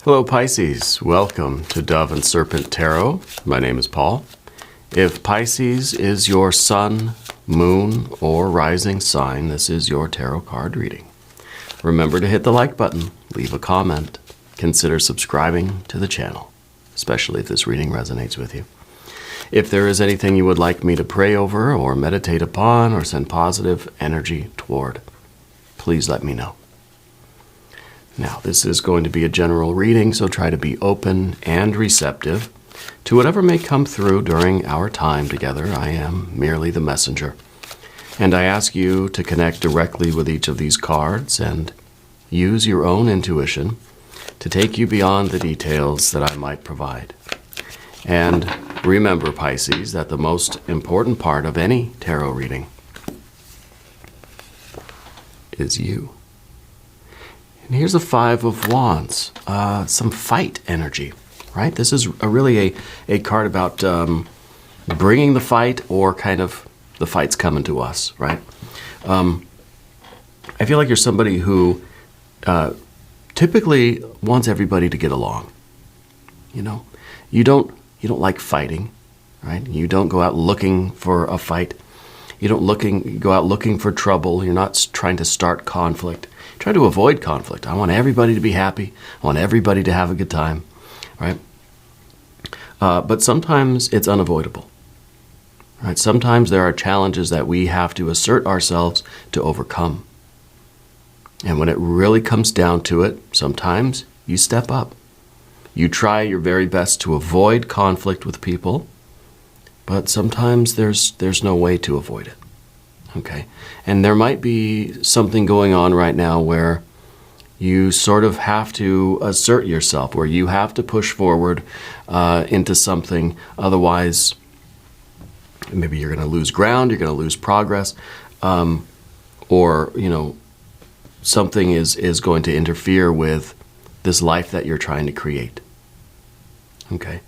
Hello Pisces, welcome to Dove and Serpent Tarot. My name is Paul. If Pisces is your sun, moon, or rising sign, this is your tarot card reading. Remember to hit the like button, leave a comment, consider subscribing to the channel, especially if this reading resonates with you. If there is anything you would like me to pray over or meditate upon or send positive energy toward, please let me know. Now, this is going to be a general reading, so try to be open and receptive to whatever may come through during our time together. I am merely the messenger. And I ask you to connect directly with each of these cards and use your own intuition to take you beyond the details that I might provide. And remember, Pisces, that the most important part of any tarot reading is you. And here's the Five of Wands, some fight energy, right? This is really a card about bringing the fight, or kind of the fight's coming to us, right? I feel like you're somebody who typically wants everybody to get along. You know, you don't like fighting, right? You don't go out looking for a fight. You go out looking for trouble. You're not trying to start conflict. Try to avoid conflict. I want everybody to be happy. I want everybody to have a good time, right? But sometimes it's unavoidable, right? Sometimes there are challenges that we have to assert ourselves to overcome. And when it really comes down to it, sometimes you step up. You try your very best to avoid conflict with people, but sometimes there's no way to avoid it. Okay, and there might be something going on right now where you sort of have to assert yourself, where you have to push forward into something. Otherwise, maybe you're going to lose ground, you're going to lose progress, or, you know, something is going to interfere with this life that you're trying to create. Okay,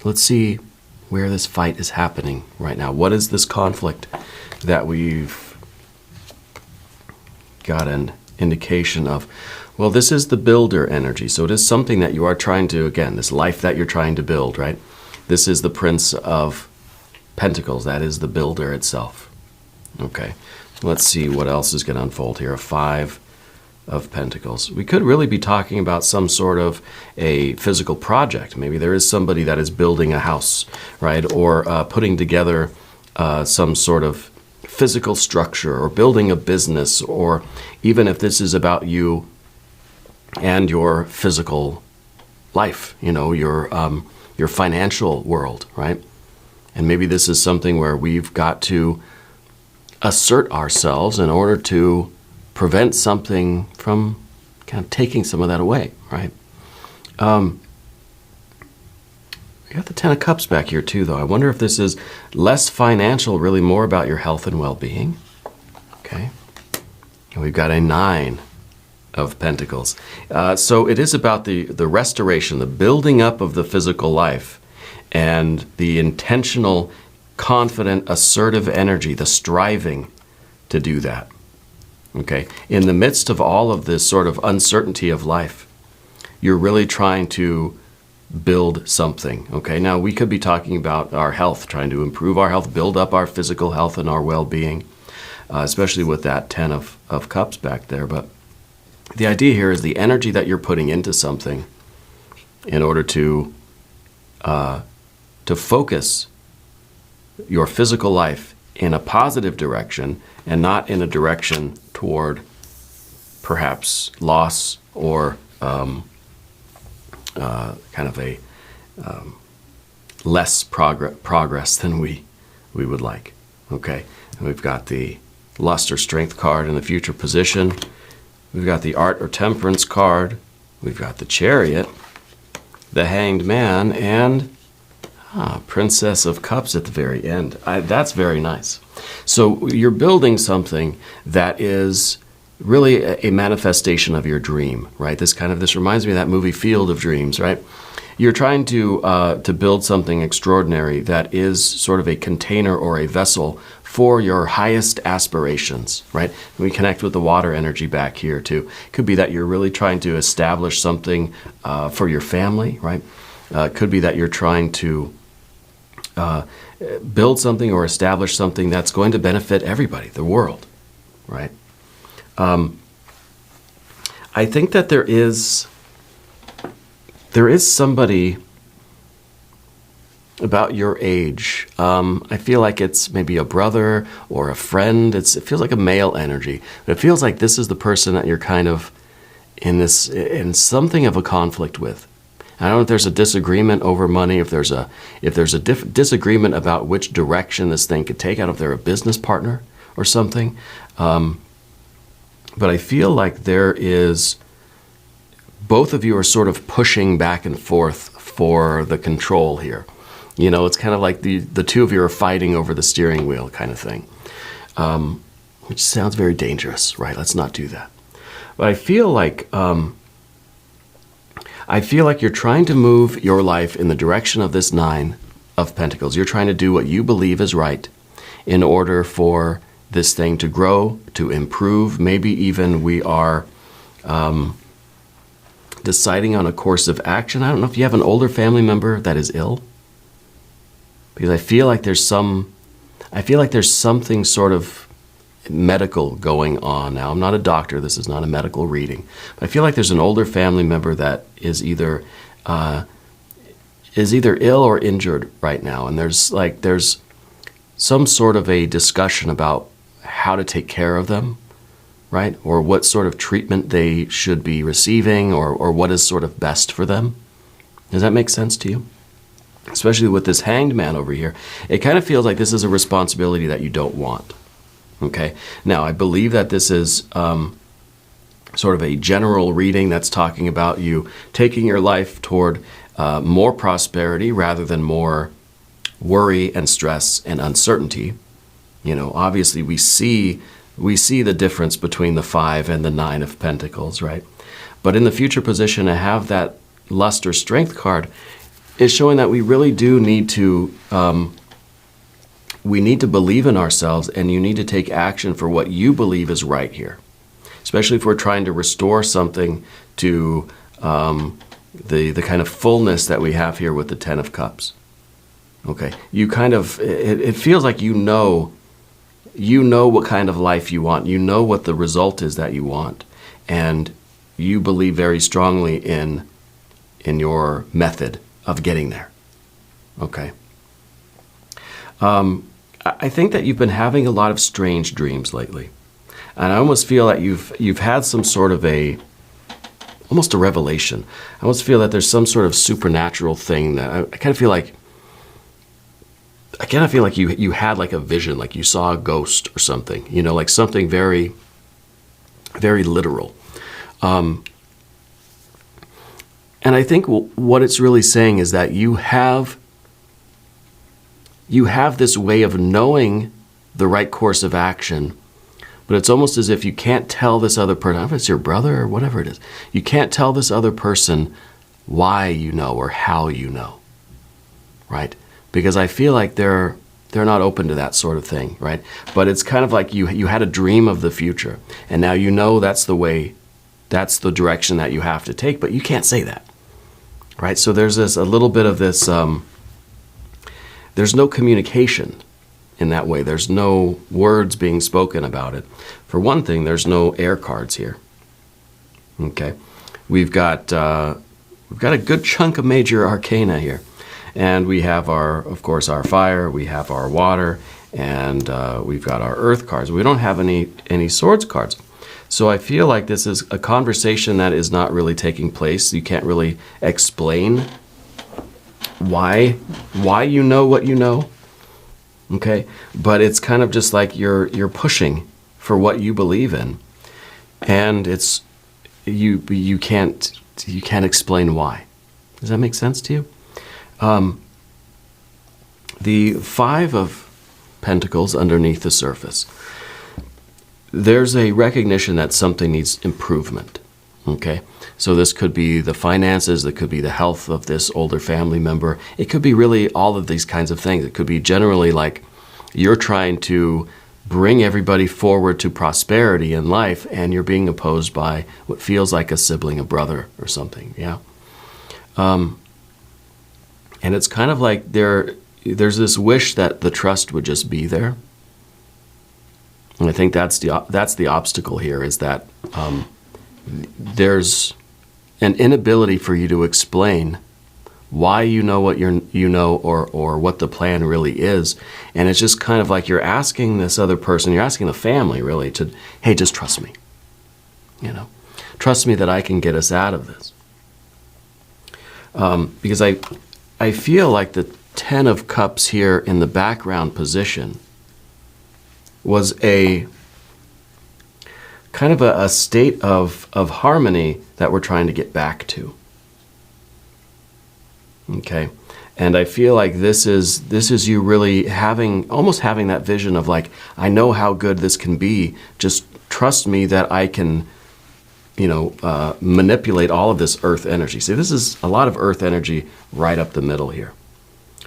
let's see where this fight is happening right now. What is this conflict that we've got an indication of? Well, this is the builder energy. So it is something that you are trying to, again, this life that you're trying to build, right? This is the Prince of Pentacles. That is the builder itself. Okay, let's see what else is going to unfold here. A Five of Pentacles. We could really be talking about some sort of a physical project. Maybe there is somebody that is building a house, right? Or putting together some sort of physical structure, or building a business, or even if this is about you and your physical life, you know, your financial world, right? And maybe this is something where we've got to assert ourselves in order to prevent something from kind of taking some of that away, right? We got the Ten of Cups back here too, though. I wonder if this is less financial, really more about your health and well-being. Okay. And we've got a Nine of Pentacles. So it is about the restoration, the building up of the physical life, and the intentional, confident, assertive energy, the striving to do that. Okay. In the midst of all of this sort of uncertainty of life, you're really trying to build something. Okay, now we could be talking about our health, trying to improve our health, build up our physical health and our well-being, especially with that Ten of Cups back there. But the idea here is the energy that you're putting into something in order to focus your physical life in a positive direction and not in a direction toward perhaps loss or kind of a less progress than we would like. Okay, and we've got the Lust or Strength card in the future position. We've got the Art or Temperance card. We've got the Chariot, the Hanged Man, and Princess of Cups at the very end. That's very nice. So you're building something that is really a manifestation of your dream, right? This reminds me of that movie Field of Dreams, right? You're trying to build something extraordinary that is sort of a container or a vessel for your highest aspirations, right? We connect with the water energy back here too. It could be that you're really trying to establish something for your family, right? It could be that you're trying to build something or establish something that's going to benefit everybody, the world, right? I think that there is somebody about your age. I feel like it's maybe a brother or a friend. It feels like a male energy. But it feels like this is the person that you're kind of in something of a conflict with. I don't know if there's a disagreement over money, if there's a disagreement about which direction this thing could take. I don't know if they're a business partner or something. But I feel like both of you are sort of pushing back and forth for the control here. You know, it's kind of like the two of you are fighting over the steering wheel kind of thing, which sounds very dangerous, right? Let's not do that. But I feel like you're trying to move your life in the direction of this Nine of Pentacles. You're trying to do what you believe is right in order for this thing to grow, to improve. Maybe even we are deciding on a course of action. I don't know if you have an older family member that is ill, because I feel like there's something sort of medical going on now. I'm not a doctor. This is not a medical reading. But I feel like there's an older family member that is either ill or injured right now, and there's some sort of a discussion about how to take care of them, right? Or what sort of treatment they should be receiving, or what is sort of best for them. Does that make sense to you? Especially with this Hanged Man over here, it kind of feels like this is a responsibility that you don't want. Okay? Now, I believe that this is sort of a general reading that's talking about you taking your life toward more prosperity rather than more worry and stress and uncertainty. You know, obviously we see the difference between the Five and the Nine of Pentacles, right? But in the future position, to have that Lust or Strength card is showing that we really do need to believe in ourselves, and you need to take action for what you believe is right here, especially if we're trying to restore something to the kind of fullness that we have here with the Ten of Cups. Okay, you kind of, it feels like you know what kind of life you want. You know what the result is that you want, and you believe very strongly in your method of getting there. Okay. I think that you've been having a lot of strange dreams lately, and I almost feel that you've had some sort of almost a revelation. I almost feel that there's some sort of supernatural thing that I kind of feel like you had like a vision, like you saw a ghost or something, you know, like something very, very literal. And I think what it's really saying is that you have this way of knowing the right course of action, but it's almost as if you can't tell this other person, I don't know if it's your brother or whatever it is, you can't tell this other person why you know or how you know, right? Because I feel like they're not open to that sort of thing, right? But it's kind of like you had a dream of the future, and now you know that's the direction that you have to take, but you can't say that, right? So there's a little bit of this, there's no communication in that way. There's no words being spoken about it. For one thing, there's no air cards here. Okay, we've got a good chunk of major arcana here. And we have of course, our fire, we have our water, and we've got our earth cards. We don't have any swords cards. So I feel like this is a conversation that is not really taking place. You can't really explain why you know what you know. Okay? But it's kind of just like you're pushing for what you believe in. And it's you can't explain why. Does that make sense to you? The Five of Pentacles underneath the surface. There's a recognition that something needs improvement. Okay? So this could be the finances, it could be the health of this older family member. It could be really all of these kinds of things. It could be generally like You're trying to bring everybody forward to prosperity in life, and you're being opposed by what feels like a sibling, a brother or something. Yeah. And it's kind of like there's this wish that the trust would just be there. And I think that's the obstacle here, is that there's an inability for you to explain why you know what you know, or what the plan really is. And it's just kind of like you're asking this other person, you're asking the family really to, hey, just trust me. Trust me that I can get us out of this. Because I feel like the Ten of Cups here in the background position was a kind of a state of harmony that we're trying to get back to. Okay, and I feel like this is you really almost having that vision of like, I know how good this can be. Just trust me that I can, manipulate all of this earth energy. See, this is a lot of earth energy right up the middle here.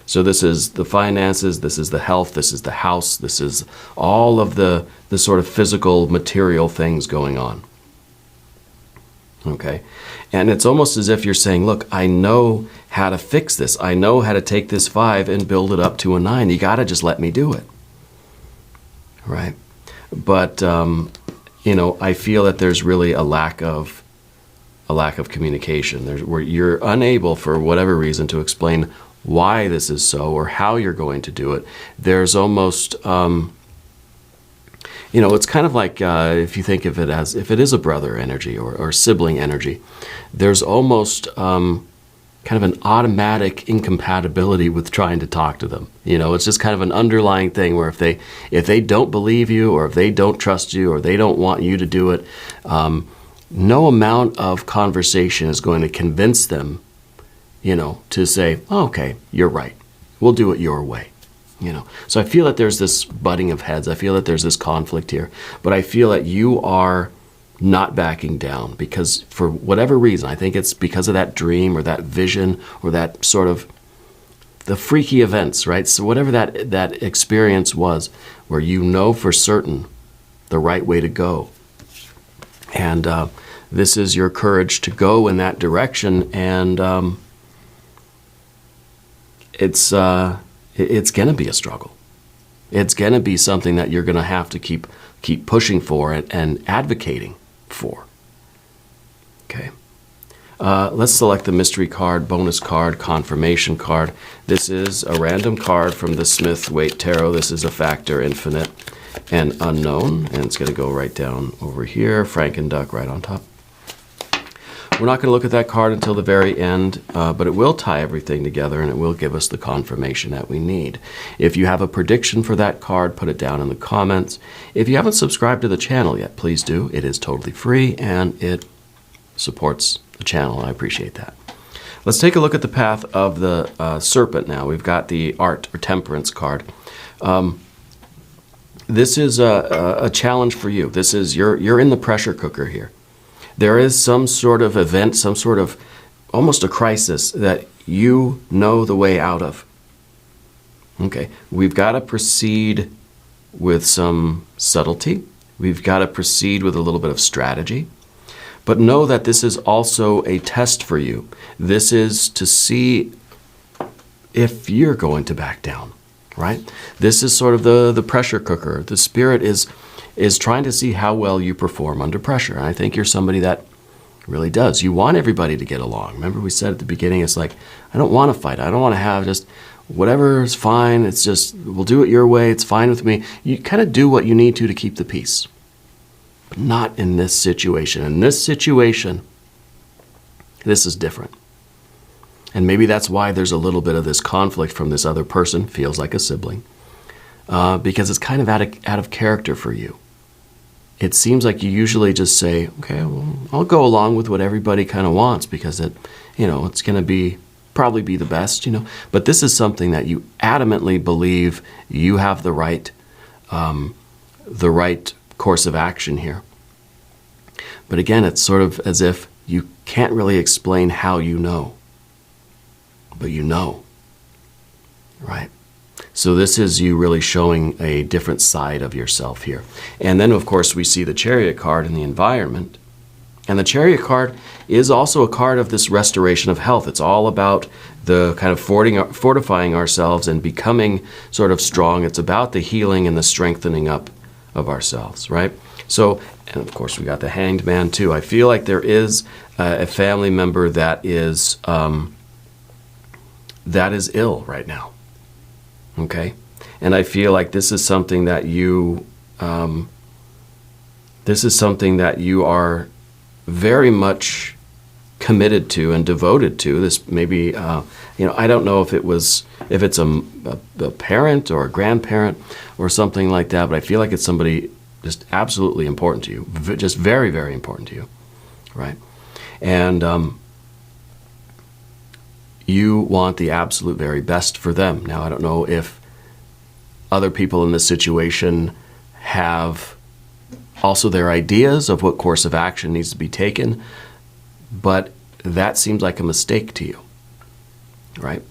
So this is the finances, this is the health, this is the house, this is all of the sort of physical, material things going on. Okay? And it's almost as if you're saying, look, I know how to fix this. I know how to take this 5 and build it up to a 9. You got to just let me do it. Right? But, I feel that there's really a lack of communication. Where you're unable, for whatever reason, to explain why this is so or how you're going to do it. There's almost, it's kind of like if you think of it as, if it is a brother energy or sibling energy, there's almost kind of an automatic incompatibility with trying to talk to them. It's just kind of an underlying thing where if they don't believe you, or if they don't trust you, or they don't want you to do it, no amount of conversation is going to convince them, to say, oh, okay, you're right. We'll do it your way. So I feel that there's this butting of heads. I feel that there's this conflict here. But I feel that you are not backing down because, for whatever reason, I think it's because of that dream or that vision or that sort of the freaky events, right? So whatever that experience was, where for certain the right way to go. And this is your courage to go in that direction. And it's going to be a struggle. It's going to be something that you're going to have to keep pushing for and advocating for. Okay. Let's select the mystery card, bonus card, confirmation card. This is a random card from the Smith-Waite Tarot. This is a factor, infinite and unknown. And it's going to go right down over here, Frankenduck right on top. We're not going to look at that card until the very end, but it will tie everything together and it will give us the confirmation that we need. If you have a prediction for that card, put it down in the comments. If you haven't subscribed to the channel yet, please do. It is totally free and it supports the channel. I appreciate that. Let's take a look at the path of the Serpent now. We've got the Art or Temperance card. This is a challenge for you. This is you're in the pressure cooker here. There is some sort of event, some sort of almost a crisis that you know the way out of. Okay, we've got to proceed with some subtlety. We've got to proceed with a little bit of strategy. But know that this is also a test for you. This is to see if you're going to back down, right? This is sort of the pressure cooker. The spirit is trying to see how well you perform under pressure. And I think you're somebody that really does. You want everybody to get along. Remember we said at the beginning, it's like, I don't want to fight. I don't want to have just whatever is fine. It's just, we'll do it your way. It's fine with me. You kind of do what you need to keep the peace. But not in this situation. In this situation, this is different. And maybe that's why there's a little bit of this conflict from this other person, feels like a sibling, because it's kind of out of character for you. It seems like you usually just say, okay, well, I'll go along with what everybody kind of wants because it's going to probably be the best, But this is something that you adamantly believe you have the right course of action here. But again, it's sort of as if you can't really explain how you know, but you know, right? So this is you really showing a different side of yourself here. And then, of course, we see the Chariot card in the environment. And the Chariot card is also a card of this restoration of health. It's all about the kind of fortifying ourselves and becoming sort of strong. It's about the healing and the strengthening up of ourselves, right? So, and of course, we got the Hanged Man too. I feel like there is a family member that is ill right now, okay? And I feel like this is something that you are very much committed to and devoted to. This maybe, I don't know if it's a parent or a grandparent or something like that, but I feel like it's somebody just absolutely important to you, just very, very important to you, right? And you want the absolute very best for them. Now, I don't know if other people in this situation have also their ideas of what course of action needs to be taken, but that seems like a mistake to you, right?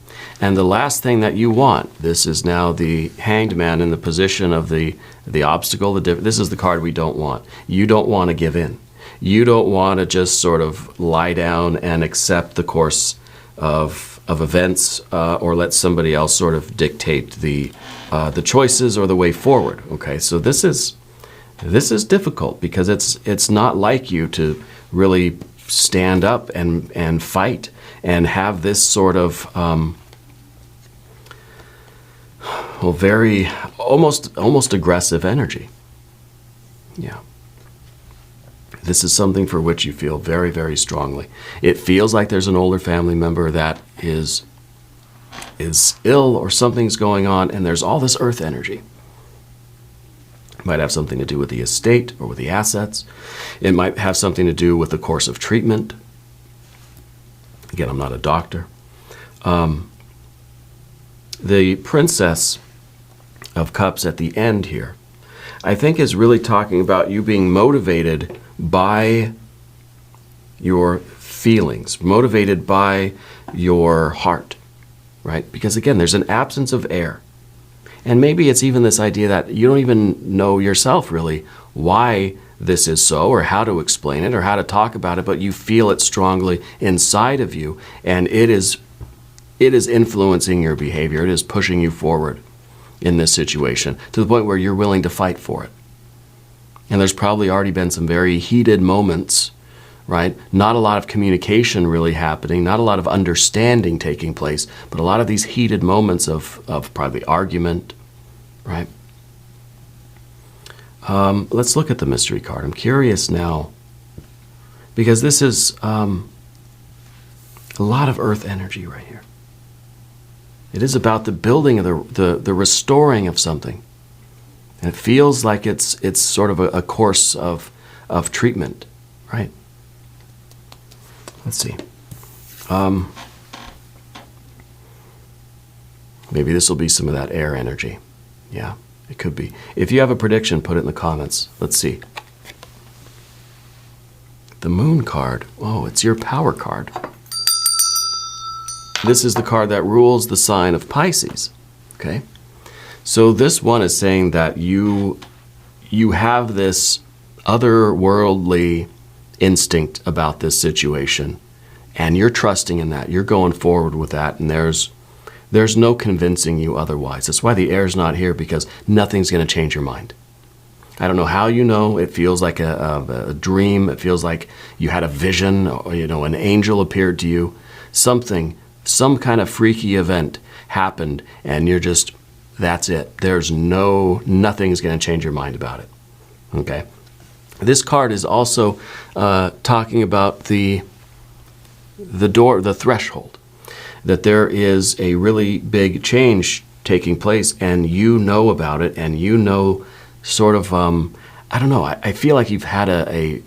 And the last thing that you want, this is now the Hanged Man in the position of the obstacle. This is the card we don't want. You don't want to give in. You don't want to just sort of lie down and accept the course of events or let somebody else sort of dictate the choices or the way forward. Okay, so this is difficult because it's not like you to really stand up and fight and have this sort of very almost aggressive energy. Yeah. This is something for which you feel very, very strongly. It feels like there's an older family member that is ill or something's going on, and there's all this earth energy. It might have something to do with the estate or with the assets. It might have something to do with the course of treatment. Again, I'm not a doctor. The Princess of Cups at the end here, I think, is really talking about you being motivated by your feelings, motivated by your heart, right? Because again, there's an absence of air. And maybe it's even this idea that you don't even know yourself really why this is so or how to explain it or how to talk about it, but you feel it strongly inside of you, and it is influencing your behavior. It is pushing you forward in this situation to the point where you're willing to fight for it. And there's probably already been some very heated moments, right? Not a lot of communication really happening, not a lot of understanding taking place, but a lot of these heated moments of probably argument, right? Let's look at the mystery card. I'm curious now, because this is a lot of earth energy right here. It is about the building of the restoring of something. And it feels like it's sort of a course of treatment, right? Let's see. Maybe this will be some of that air energy. Yeah, it could be. If you have a prediction, put it in the comments. Let's see. The Moon card. Oh, it's your power card. This is the card that rules the sign of Pisces. Okay? So this one is saying that you have this otherworldly instinct about this situation, and you're trusting in that. You're going forward with that, and there's no convincing you otherwise. That's why the air's not here, because nothing's going to change your mind. I don't know how you know. It feels like a dream. It feels like you had a vision, or an angel appeared to you. Some kind of freaky event happened, and you're just, that's it. There's nothing's going to change your mind about it. Okay? This card is also talking about the door, the threshold, that there is a really big change taking place, and you know about it, and sort of, I don't know, I feel like you've had a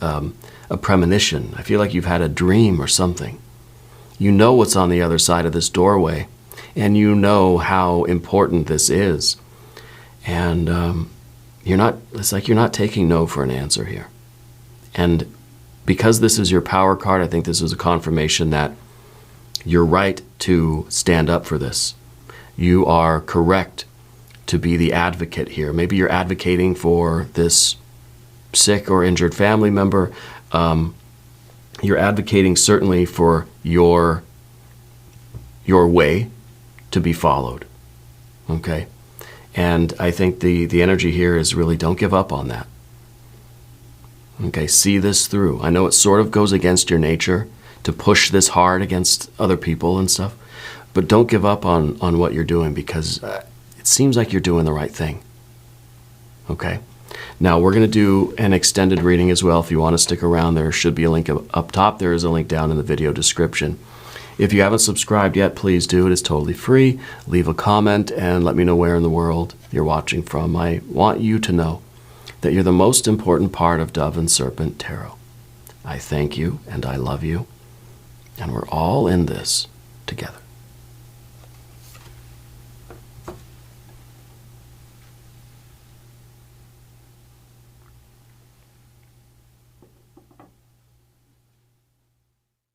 premonition. I feel like you've had a dream or something. You know what's on the other side of this doorway, and you know how important this is. And it's like you're not taking no for an answer here. And because this is your power card, I think this is a confirmation that you're right to stand up for this. You are correct to be the advocate here. Maybe you're advocating for this sick or injured family member. You're advocating certainly for your way to be followed. Okay? And I think the energy here is really don't give up on that. Okay, see this through. I know it sort of goes against your nature to push this hard against other people and stuff, but don't give up on what you're doing, because it seems like you're doing the right thing. Okay? Now, we're going to do an extended reading as well. If you want to stick around, there should be a link up top. There is a link down in the video description. If you haven't subscribed yet, please do. It is totally free. Leave a comment and let me know where in the world you're watching from. I want you to know that you're the most important part of Dove and Serpent Tarot. I thank you and I love you, and we're all in this together.